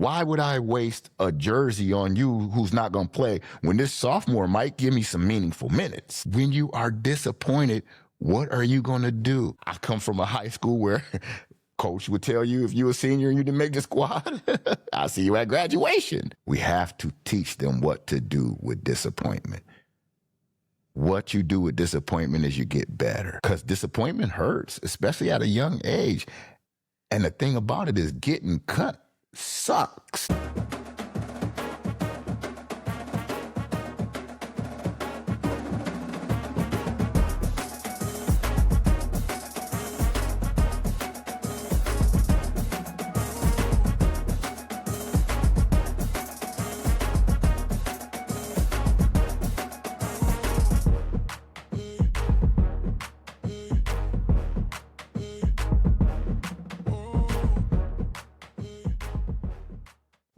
Why would I waste a jersey on you who's not going to play when this sophomore might give me some meaningful minutes? When you are disappointed, what are you going to do? I come from a high school where coach would tell you if you're a senior and you didn't make the squad, I'll see you at graduation. We have to teach them what to do with disappointment. What you do with disappointment is you get better, because disappointment hurts, especially at a young age. And the thing about it is getting cut sucks.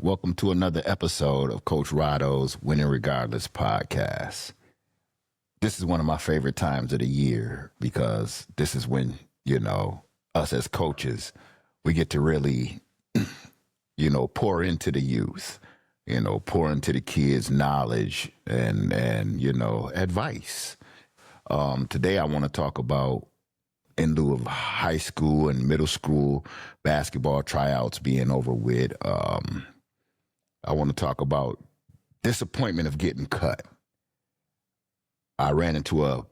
Welcome to another episode of Coach Rodo's Winning Regardless podcast. This is one of my favorite times of the year because this is when, us as coaches, we get to really, pour into the youth, pour into the kids knowledge and advice. Today I want to talk about, in lieu of high school and middle school basketball tryouts being over with, I want to talk about disappointment of getting cut. I ran into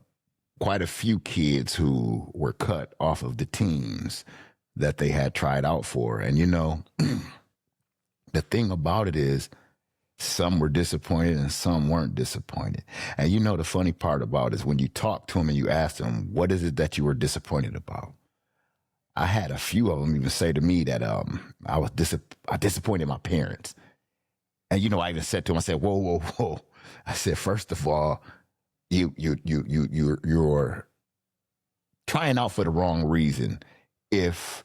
quite a few kids who were cut off of the teams that they had tried out for. And, the thing about it is some were disappointed and some weren't disappointed. And the funny part about it is when you talk to them and you ask them, what is it that you were disappointed about? I had a few of them even say to me that I disappointed my parents. And, I even said to him, I said, whoa. I said, first of all, you're trying out for the wrong reason. If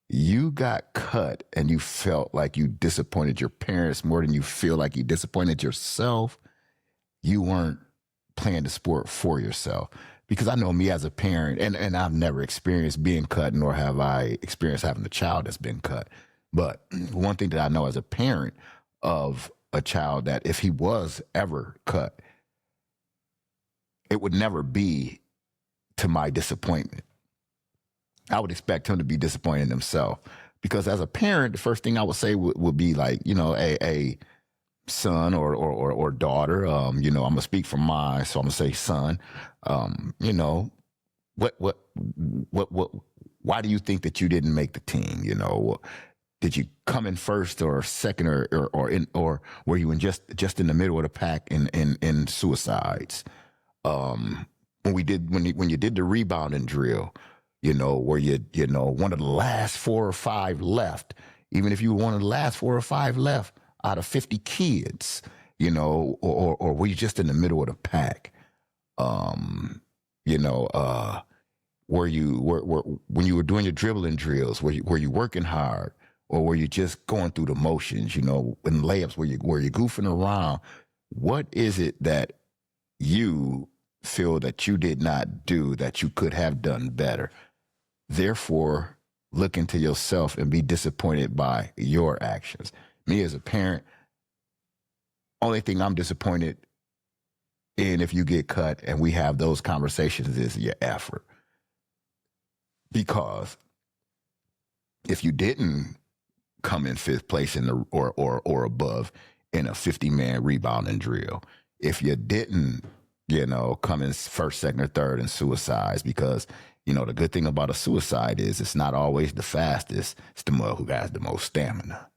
you got cut and you felt like you disappointed your parents more than you feel like you disappointed yourself, you weren't playing the sport for yourself. Because I know me as a parent, and I've never experienced being cut, nor have I experienced having a child that's been cut. But one thing that I know as a parent of a child, that if he was ever cut, it would never be to my disappointment. I would expect him to be disappointed in himself, because as a parent, the first thing I would say would be like, a son or daughter. I'm gonna speak for mine, so I'm gonna say son. Why do you think that you didn't make the team? Did you come in first or second or were you just in the middle of the pack in suicides? When you did the rebounding drill, where you one of the last 4 or 5 left, even if you were one of the last 4 or 5 left out of 50 kids, or were you just in the middle of the pack? When you were doing your dribbling drills, were you working hard? Or were you just going through the motions, in layups where you're goofing around? What is it that you feel that you did not do that you could have done better? Therefore, look into yourself and be disappointed by your actions. Me as a parent, only thing I'm disappointed in if you get cut and we have those conversations is your effort. Because if you didn't come in 5th place in the or above in a 50-man rebounding drill, if you didn't, come in 1st, 2nd, or 3rd in suicides, because the good thing about a suicide is it's not always the fastest, it's the one who has the most stamina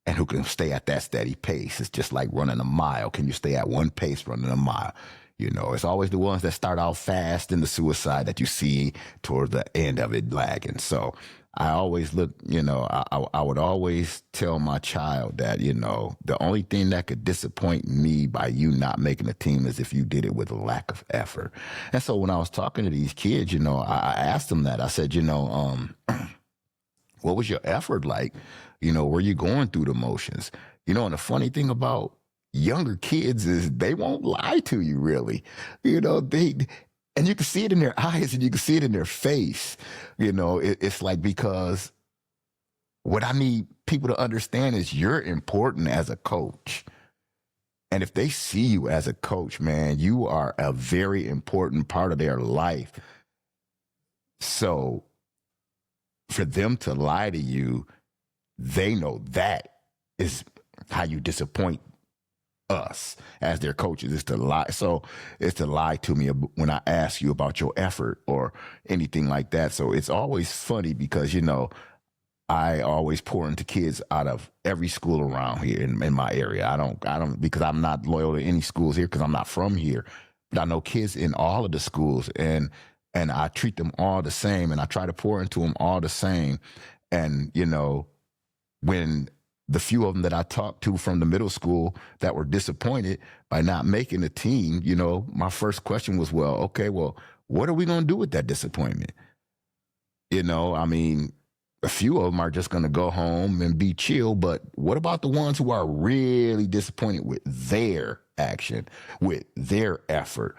and who can stay at that steady pace. It's just like running a mile. Can you stay at one pace running a mile? It's always the ones that start out fast in the suicide that you see towards the end of it lagging. So I always look, I would always tell my child that, the only thing that could disappoint me by you not making the team is if you did it with a lack of effort. And so when I was talking to these kids, I asked them that. I said, what was your effort like? Were you going through the motions? And the funny thing about younger kids is they won't lie to you, really. And you can see it in their eyes and you can see it in their face. It's like, because What I need people to understand is you're important as a coach. And if they see you as a coach, man, you are a very important part of their life. So for them to lie to you, they know that is how you disappoint us as their coaches, is to lie. So it's to lie to me when I ask you about your effort or anything like that. So it's always funny because, I always pour into kids out of every school around here in my area. I don't, because I'm not loyal to any schools here because I'm not from here. But I know kids in all of the schools, and I treat them all the same, and I try to pour into them all the same. And, when the few of them that I talked to from the middle school that were disappointed by not making the team, my first question was, well, what are we going to do with that disappointment? A few of them are just going to go home and be chill, but what about the ones who are really disappointed with their action, with their effort,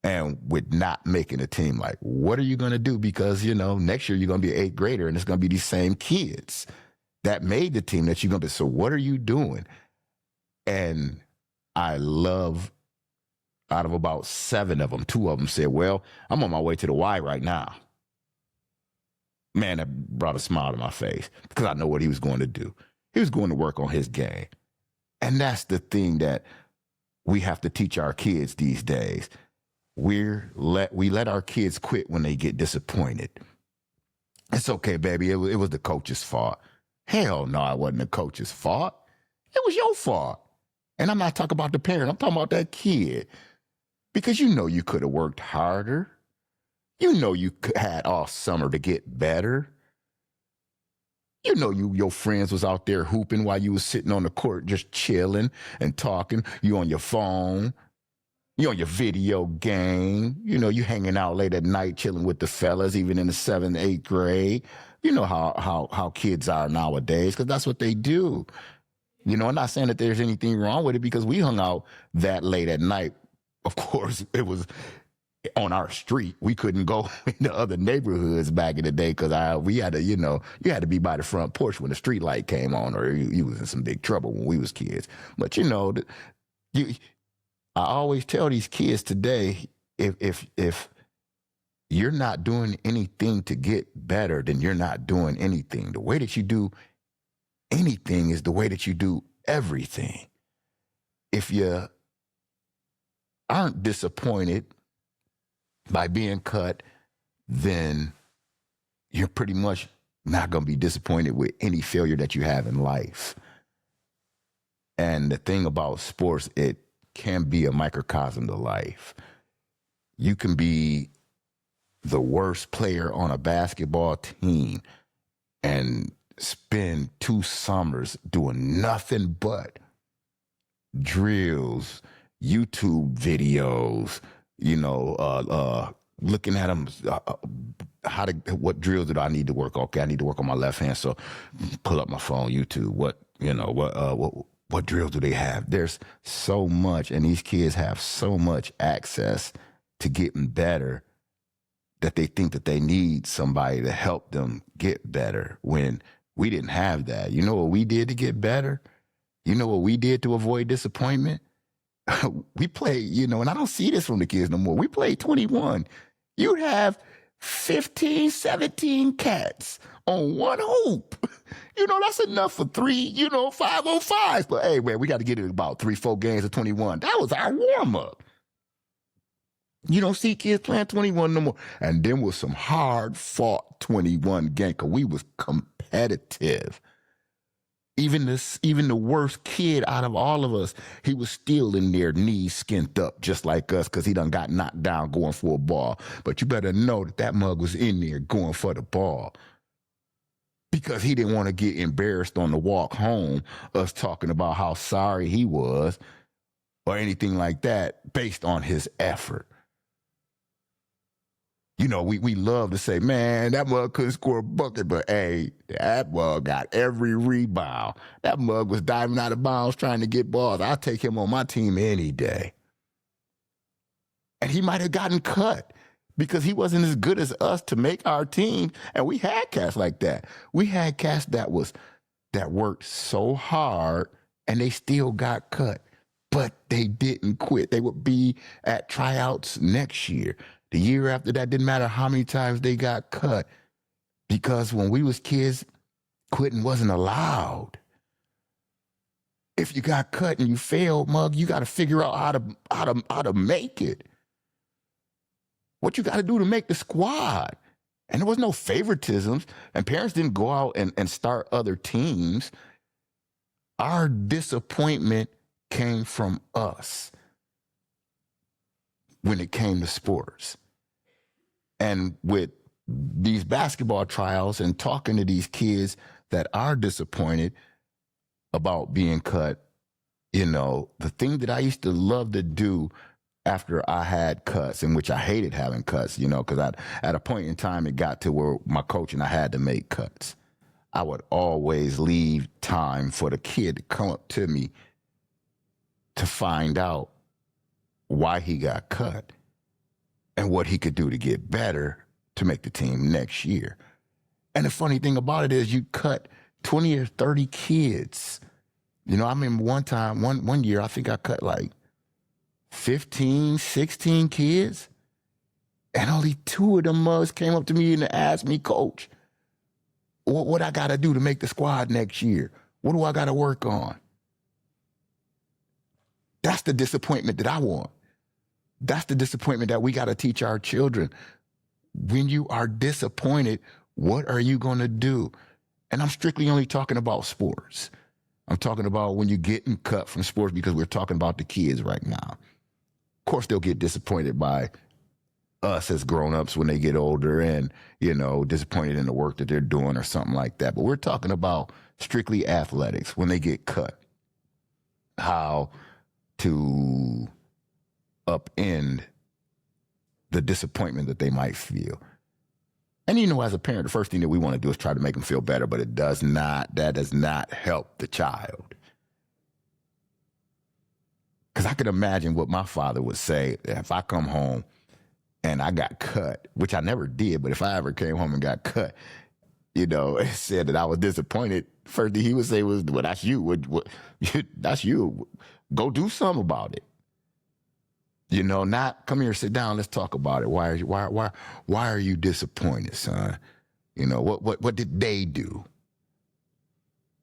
and with not making a team? Like, what are you going to do? Because, next year you're going to be an eighth grader, and it's going to be these same kids that made the team that you're going to be. So what are you doing? And I love, out of about 7 of them, 2 of them said, well, I'm on my way to the Y right now. Man, that brought a smile to my face because I know what he was going to do. He was going to work on his game. And that's the thing that we have to teach our kids these days. We let our kids quit when they get disappointed. It's okay, baby. It was the coach's fault. Hell no, it wasn't the coach's fault. It was your fault. And I'm not talking about the parent. I'm talking about that kid. Because you could have worked harder. You had all summer to get better. Your friends was out there hooping while you was sitting on the court just chilling and talking. You on your phone. You on your video game. You hanging out late at night chilling with the fellas, even in the 7th, 8th grade. You know how kids are nowadays, because that's what they do. I'm not saying that there's anything wrong with it, because we hung out that late at night. Of course, it was on our street. We couldn't go into other neighborhoods back in the day because we had to, you had to be by the front porch when the street light came on, or you was in some big trouble when we was kids. But I always tell these kids today, if you're not doing anything to get better, then you're not doing anything. The way that you do anything is the way that you do everything. If you aren't disappointed by being cut, then you're pretty much not going to be disappointed with any failure that you have in life. And the thing about sports, it can be a microcosm to life. You can be the worst player on a basketball team and spend 2 summers doing nothing but drills, YouTube videos, looking at them, what drills do I need to work? Okay, I need to work on my left hand. So pull up my phone, YouTube. What drills do they have? There's so much, and these kids have so much access to getting better that they think that they need somebody to help them get better when we didn't have that. You know what we did to get better? You know what we did to avoid disappointment? We played, and I don't see this from the kids no more. We played 21. You'd have 15, 17 cats on one hoop. That's enough for 3, 5-on-5s. But hey, man, we got to get it about 3-4 games of 21. That was our warm-up. You don't see kids playing 21 no more. And then with some hard-fought 21 games, because we was competitive. Even the worst kid out of all of us, he was still in there, knees skint up, just like us, because he done got knocked down going for a ball. But you better know that mug was in there going for the ball, because he didn't want to get embarrassed on the walk home, us talking about how sorry he was or anything like that based on his effort. We love to say, man, that mug couldn't score a bucket, but hey, that mug got every rebound. That mug was diving out of bounds trying to get balls. I'll take him on my team any day. And he might have gotten cut, because he wasn't as good as us to make our team. And we had cats like that. We had cats that worked so hard and they still got cut, but they didn't quit. They would be at tryouts next year. The year after that, didn't matter how many times they got cut, because when we was kids, quitting wasn't allowed. If you got cut and you failed, mug, you got to figure out how to make it. What you got to do to make the squad. And there was no favoritisms, and parents didn't go out and start other teams. Our disappointment came from us when it came to sports. And with these basketball trials and talking to these kids that are disappointed about being cut, the thing that I used to love to do after I had cuts, in which I hated having cuts, because at a point in time, it got to where my coach and I had to make cuts. I would always leave time for the kid to come up to me to find out why he got cut and what he could do to get better to make the team next year. And the funny thing about it is you cut 20 or 30 kids. I remember one year, I think I cut like 15, 16 kids. And only 2 of them mugs came up to me and asked me, Coach, what I got to do to make the squad next year? What do I got to work on? That's the disappointment that I want. That's the disappointment that we got to teach our children. When you are disappointed, what are you going to do? And I'm strictly only talking about sports. I'm talking about when you're getting cut from sports, because we're talking about the kids right now. Of course, they'll get disappointed by us as grown-ups when they get older and, disappointed in the work that they're doing or something like that. But we're talking about strictly athletics when they get cut, how to upend the disappointment that they might feel. And as a parent, the first thing that we want to do is try to make them feel better, but that does not help the child. Because I could imagine what my father would say if I come home and I got cut, which I never did, but if I ever came home and got cut, and said that I was disappointed, first thing he would say was, well, that's you. That's you. Go do something about it. Not come here, sit down, let's talk about it. Why are you disappointed, son? What did they do?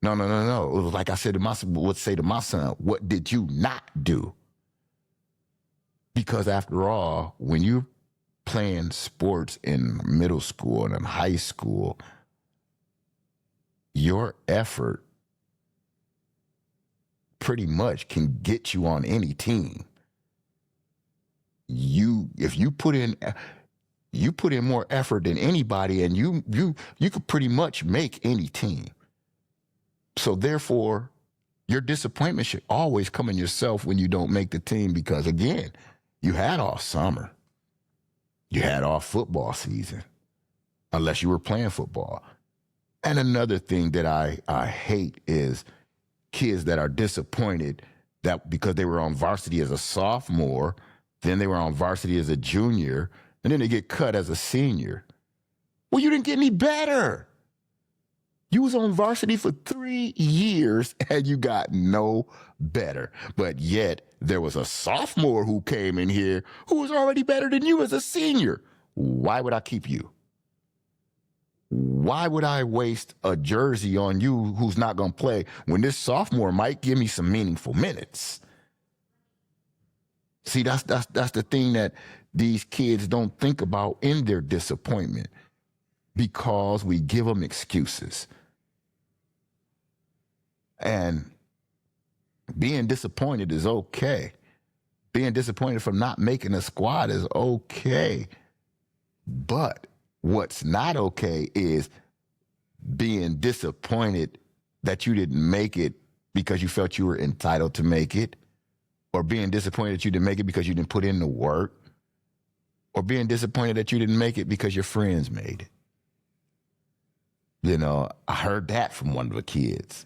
No. It was like I said would say to my son, what did you not do? Because after all, when you're playing sports in middle school and in high school, your effort pretty much can get you on any team. If you put in more effort than anybody, and you could pretty much make any team. So therefore, your disappointment should always come in yourself when you don't make the team, because again, you had all summer. You had all football season, unless you were playing football. And another thing that I hate is kids that are disappointed that because they were on varsity as a sophomore, then they were on varsity as a junior, and then they get cut as a senior. Well, you didn't get any better. You was on varsity for 3 years and you got no better. But yet there was a sophomore who came in here who was already better than you as a senior. Why would I keep you? Why would I waste a jersey on you who's not going to play when this sophomore might give me some meaningful minutes? See, that's the thing that these kids don't think about in their disappointment, because we give them excuses. And being disappointed is okay. Being disappointed from not making a squad is okay. But what's not okay is being disappointed that you didn't make it because you felt you were entitled to make it, or being disappointed that you didn't make it because you didn't put in the work, or being disappointed that you didn't make it because your friends made it. I heard that from one of the kids.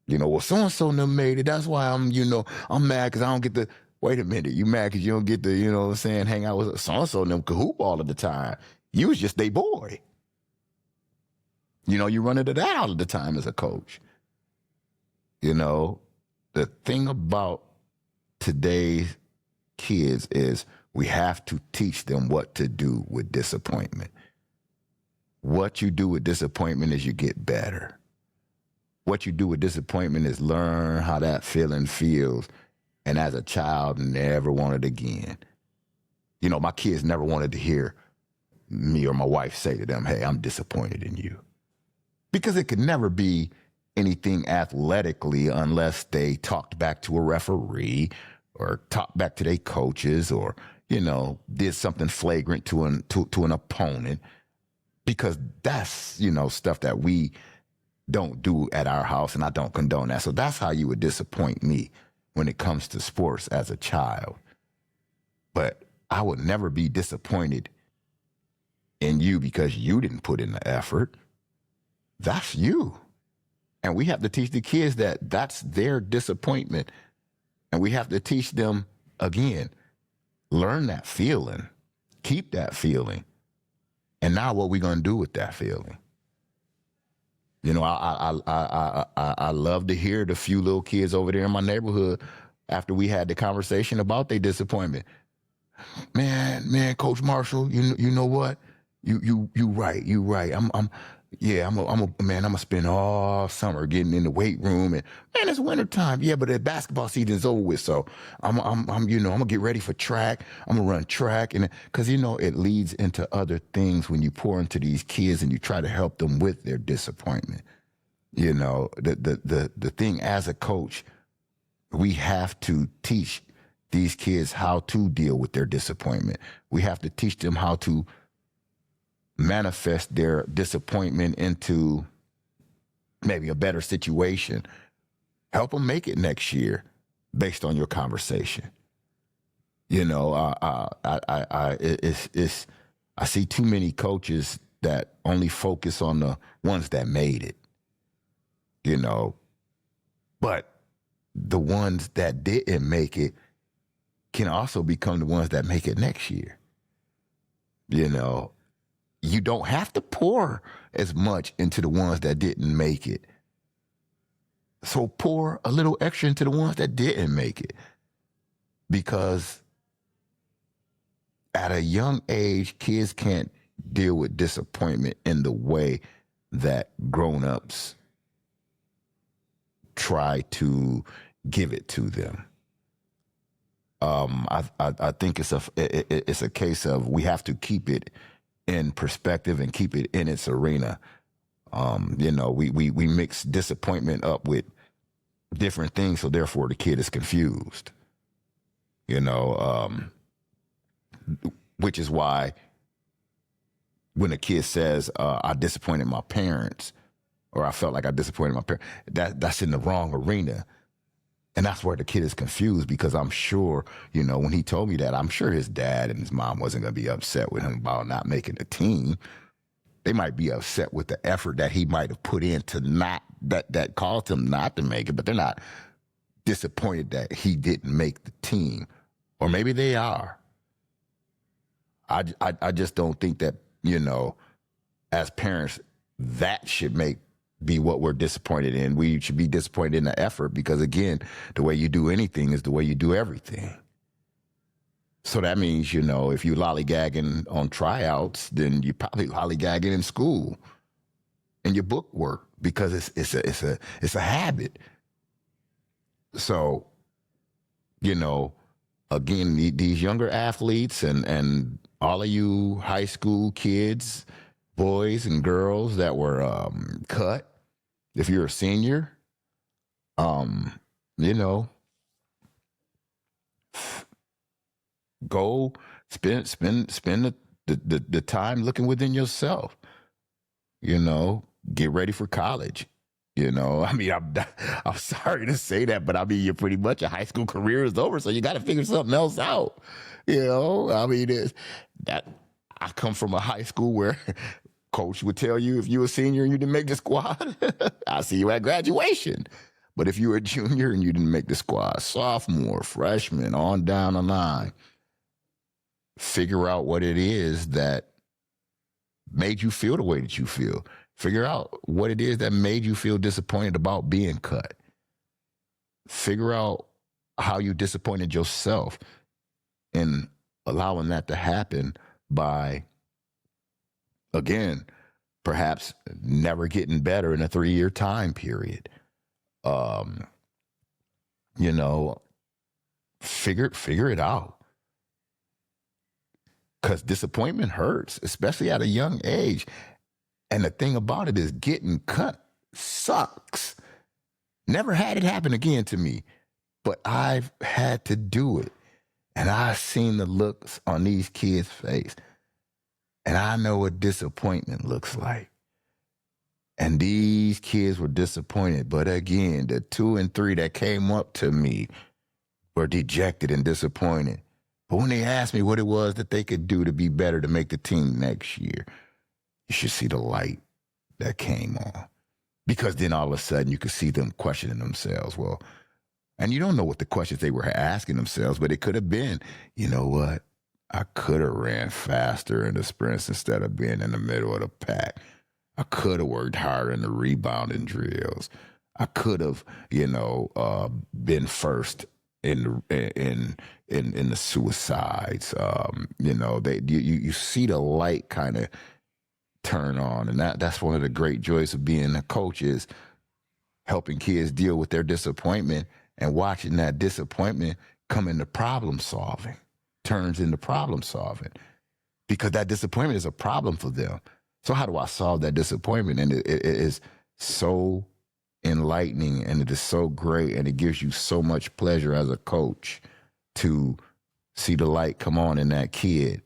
Well, so-and-so never made it. That's why I'm mad because I don't get to wait a minute, you mad because you don't get to, you know what I'm saying, hang out with so-and-so and them cahoop all of the time. You was just their boy. You know, you run into that all of the time as a coach. You know, the thing about today's kids is we have to teach them what to do with disappointment. What you do with disappointment is you get better. What you do with disappointment is learn how that feeling feels. And as a child, never want it again. You know, my kids never wanted to hear me or my wife say to them, hey, I'm disappointed in you. Because it could never be anything athletically unless they talked back to a referee or talked back to their coaches or, you know, did something flagrant to an opponent. Because that's, you know, stuff that we don't do at our house, and I don't condone that. So that's how you would disappoint me when it comes to sports as a child. But I would never be disappointed in you because you didn't put in the effort. That's you. And we have to teach the kids that that's their disappointment. And we have to teach them, again, learn that feeling, keep that feeling. And now what we going to do with that feeling? You know, I love to hear the few little kids over there in my neighborhood after we had the conversation about their disappointment. Man, Coach Marshall, you know what? You right. I'm gonna spend all summer getting in the weight room, and man, it's wintertime. Yeah, but the basketball season's over with, so I'm gonna get ready for track. I'm gonna run track, and because you know it leads into other things when you pour into these kids and you try to help them with their disappointment. You know, the thing as a coach, we have to teach these kids how to deal with their disappointment. We have to teach them how to manifest their disappointment into maybe a better situation. Help them make it next year based on your conversation. You know, I see too many coaches that only focus on the ones that made it, you know, but the ones that didn't make it can also become the ones that make it next year. You know, you don't have to pour as much into the ones that didn't make it. So pour a little extra into the ones that didn't make it. Because at a young age, kids can't deal with disappointment in the way that grown-ups try to give it to them. I think it's a case of we have to keep it in perspective and keep it in its arena. You know, we mix disappointment up with different things, so therefore the kid is confused. You know, which is why when a kid says, I disappointed my parents, or I felt like I disappointed my parents, that's in the wrong arena. And that's where the kid is confused, because I'm sure, you know, when he told me that, I'm sure his dad and his mom wasn't going to be upset with him about not making the team. They might be upset with the effort that he might have put in to not, that caused him not to make it, but they're not disappointed that he didn't make the team. Or maybe they are. I just don't think that, you know, as parents, that should be what we're disappointed in. We should be disappointed in the effort, because again, the way you do anything is the way you do everything. So that means, you know, if you lollygagging on tryouts, then you probably lollygagging in school and your book work, because it's a habit. So, you know, again, these younger athletes and all of you high school kids, boys and girls that were cut, if you're a senior, you know, go spend the time looking within yourself. You know, get ready for college. You know, I mean, I'm sorry to say that, but I mean, you're pretty much, your high school career is over, so you got to figure something else out. You know, I mean, I come from a high school where coach would tell you if you were a senior and you didn't make the squad, I'll see you at graduation. But if you were a junior and you didn't make the squad, sophomore, freshman, on down the line, figure out what it is that made you feel the way that you feel. Figure out what it is that made you feel disappointed about being cut. Figure out how you disappointed yourself in allowing that to happen by, again, perhaps never getting better in a 3-year time period. Figure it out. Because disappointment hurts, especially at a young age. And the thing about it is getting cut sucks. Never had it happen again to me, but I've had to do it. And I've seen the looks on these kids' face. And I know what disappointment looks like. And these kids were disappointed. But again, the 2 and 3 that came up to me were dejected and disappointed. But when they asked me what it was that they could do to be better to make the team next year, you should see the light that came on. Because then all of a sudden you could see them questioning themselves. Well, and you don't know what the questions they were asking themselves, but it could have been, you know what? I could have ran faster in the sprints instead of being in the middle of the pack. I could have worked harder in the rebounding drills. I could have, been first in the suicides. You see the light kind of turn on, and that's one of the great joys of being a coach is helping kids deal with their disappointment and watching that disappointment come into problem solving, turns into problem solving, because that disappointment is a problem for them. So how do I solve that disappointment? And it is so enlightening, and it is so great, and it gives you so much pleasure as a coach to see the light come on in that kid,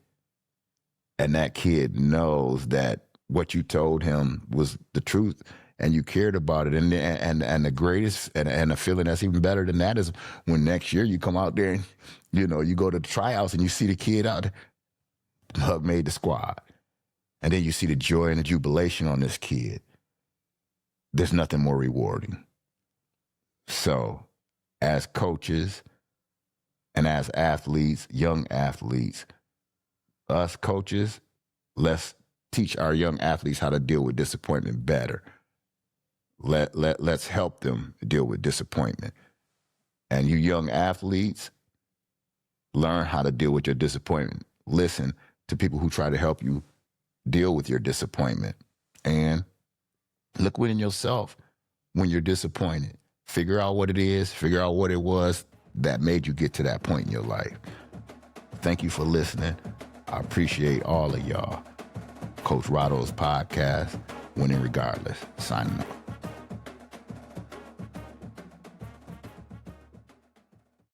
and that kid knows that what you told him was the truth, and you cared about it. And the greatest and the feeling that's even better than that is when next year you come out there and you go to the tryouts and you see the kid out there, made the squad, and then you see the joy and the jubilation on this kid. There's nothing more rewarding. So as coaches and as athletes, young athletes, us coaches, let's teach our young athletes how to deal with disappointment better. Let's help them deal with disappointment. And you young athletes, learn how to deal with your disappointment. Listen to people who try to help you deal with your disappointment. And look within yourself when you're disappointed. Figure out what it is. Figure out what it was that made you get to that point in your life. Thank you for listening. I appreciate all of y'all. Coach Rodo's podcast, Winning Regardless, signing off.